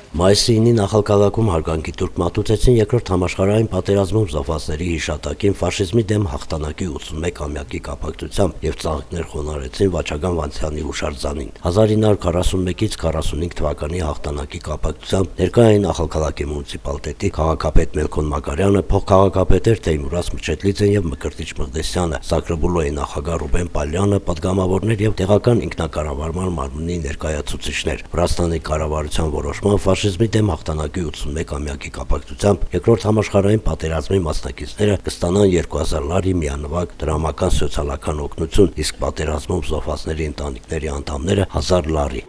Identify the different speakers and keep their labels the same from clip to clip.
Speaker 1: Մայիսի 9-ին Նախալքալաքում հարգանքի տուրք մատուցեցին երկրորդ համաշխարհային պատերազմում զոհվածների հիշատակին ֆաշիզմի դեմ հաղթանակի 81-ամյակի կապակցությամբ եւ ծաղիկներ խոնարհեցին Վաչագան Վանցյանի հուշարձանին։ 1941-ից 45 թվականի հաղթանակի կապակցությամբ ներկա էին Նախալքալակի մունիցիպալիտետի քաղաքապետ Մելքոն Մակարյանը, փոխքաղաքապետեր Թեյմուրաս Մչետլիձեն եւ Մկրտիչ Մղդեսյանը, Սակրեբուլոյի նախագահ Ռուբեն Պալյանը, պատգամավորներ եւ տեղական ինքնակառավարման մարմնի ներկայացուցիչներ։ Վրաստանի կառավարության որոշմամբ ֆաշիզմի դեմ հաղթանակի 81-ամյակի կապակցությամբ երկրորդ համաշխարհային պատերազմի մասնակիցները կստանան 2000 լարի միանվագ դրամական սոցիալական օգնություն, իսկ պատերազմում զոհվածների ընտանիքների անդամները 1000 լարի։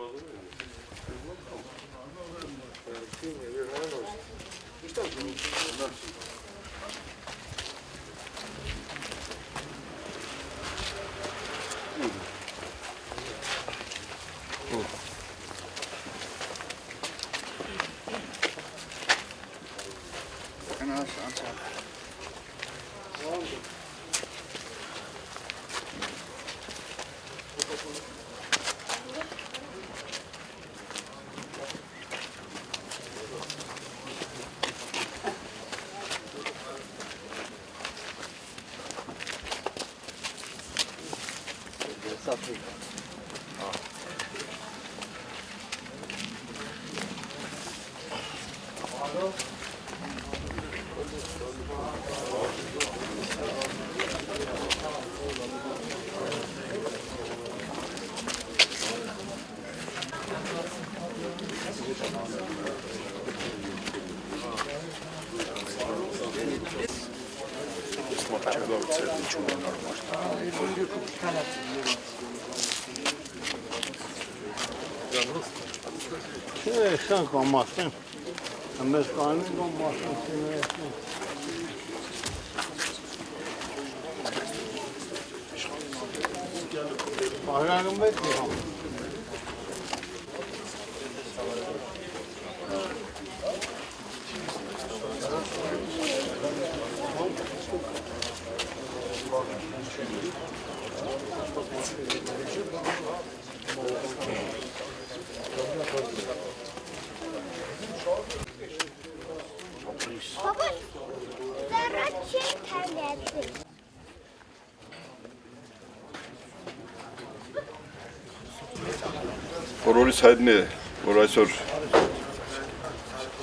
Speaker 2: Բոլորիս հայտնի է, որ այսօր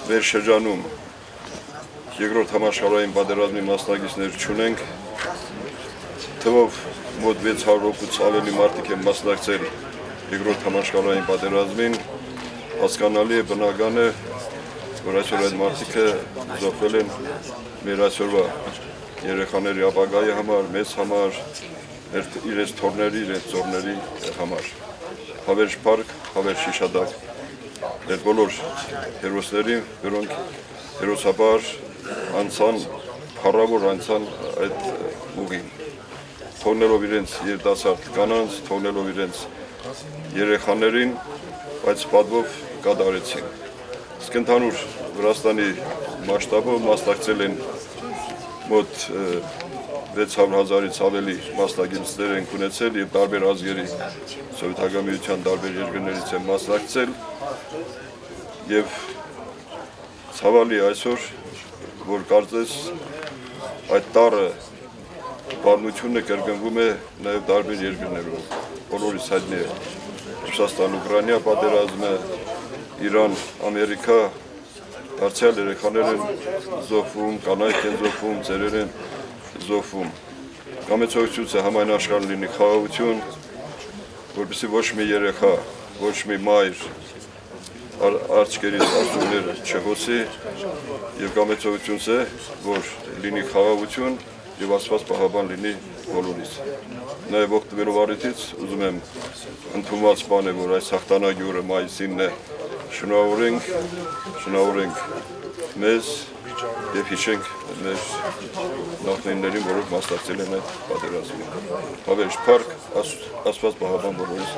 Speaker 2: մեր շրջանում երկրորդ համաշխարհային պատերազմի մասնակիցներ չունենք, թվով մոտ 600 հոգուց ավելի մարդիկ են մասնակցել երկրորդ համաշխարհային պատերազմին, հասկանալի է, բնական է, որ այսօր այդ մարդիկը զոհվել են մեր այսօրվա երեխաների ապագայի համար, մեզ համար, իրենց թոռների, իրենց ծոռների համար։ Հավերժ փառք, հավերժ հիշատակ այդ բոլոր հերոսներին, որոնք հերոսաբար անցան, փառավոր անցան այդ ուղին, թողնելով իրենց երիտասարդ կանանց, թողնելով իրենց երեխաներին, բայց պատվով կատարեցին։ Իսկ ընդհանուր Վրաստանի մասշտաբով մասնակցել են մոտ 600,000-ից ավելի մասնակիցներ են ունեցել եւ տարբեր ազգերի Սովետական միության տարբեր երկրներից են մասնակցել եւ ցավալի այսօր, որ կարծես այդ տառը բառնությունը կրկնվում է նաեւ տարբեր երկրներում։ Բոլորիս հայտնի է Ռուսաստան-Ուկրաինա պատերազմը, Իրան, Ամերիկա, դարձյալ երեխաներ են զոհվում, կանայք են զոհվում, ծերեր են զոհվում։ Կամեցողությունս է համայն աշխարհում լինի խաղաղություն, որպեսզի ոչ մի երեխա, ոչ մի մայր արջկերից արցունքները չհոսի եւ կամեցողությունս է, որ լինի խաղաղություն եւ Աստված պահապան լինի բոլորիս։ Նաեւ օգտվելով առիթից ուզում եմ ընդունված բան է, որ այս հաղթանակի օրը մայիսին է շնորհավորենք մեզ եւ հիշենք մեր նախնիներին, որոնք մասնակցել են այդ պատերազմին։ Հավերժ փառք, Աստված պահապան բոլորիս։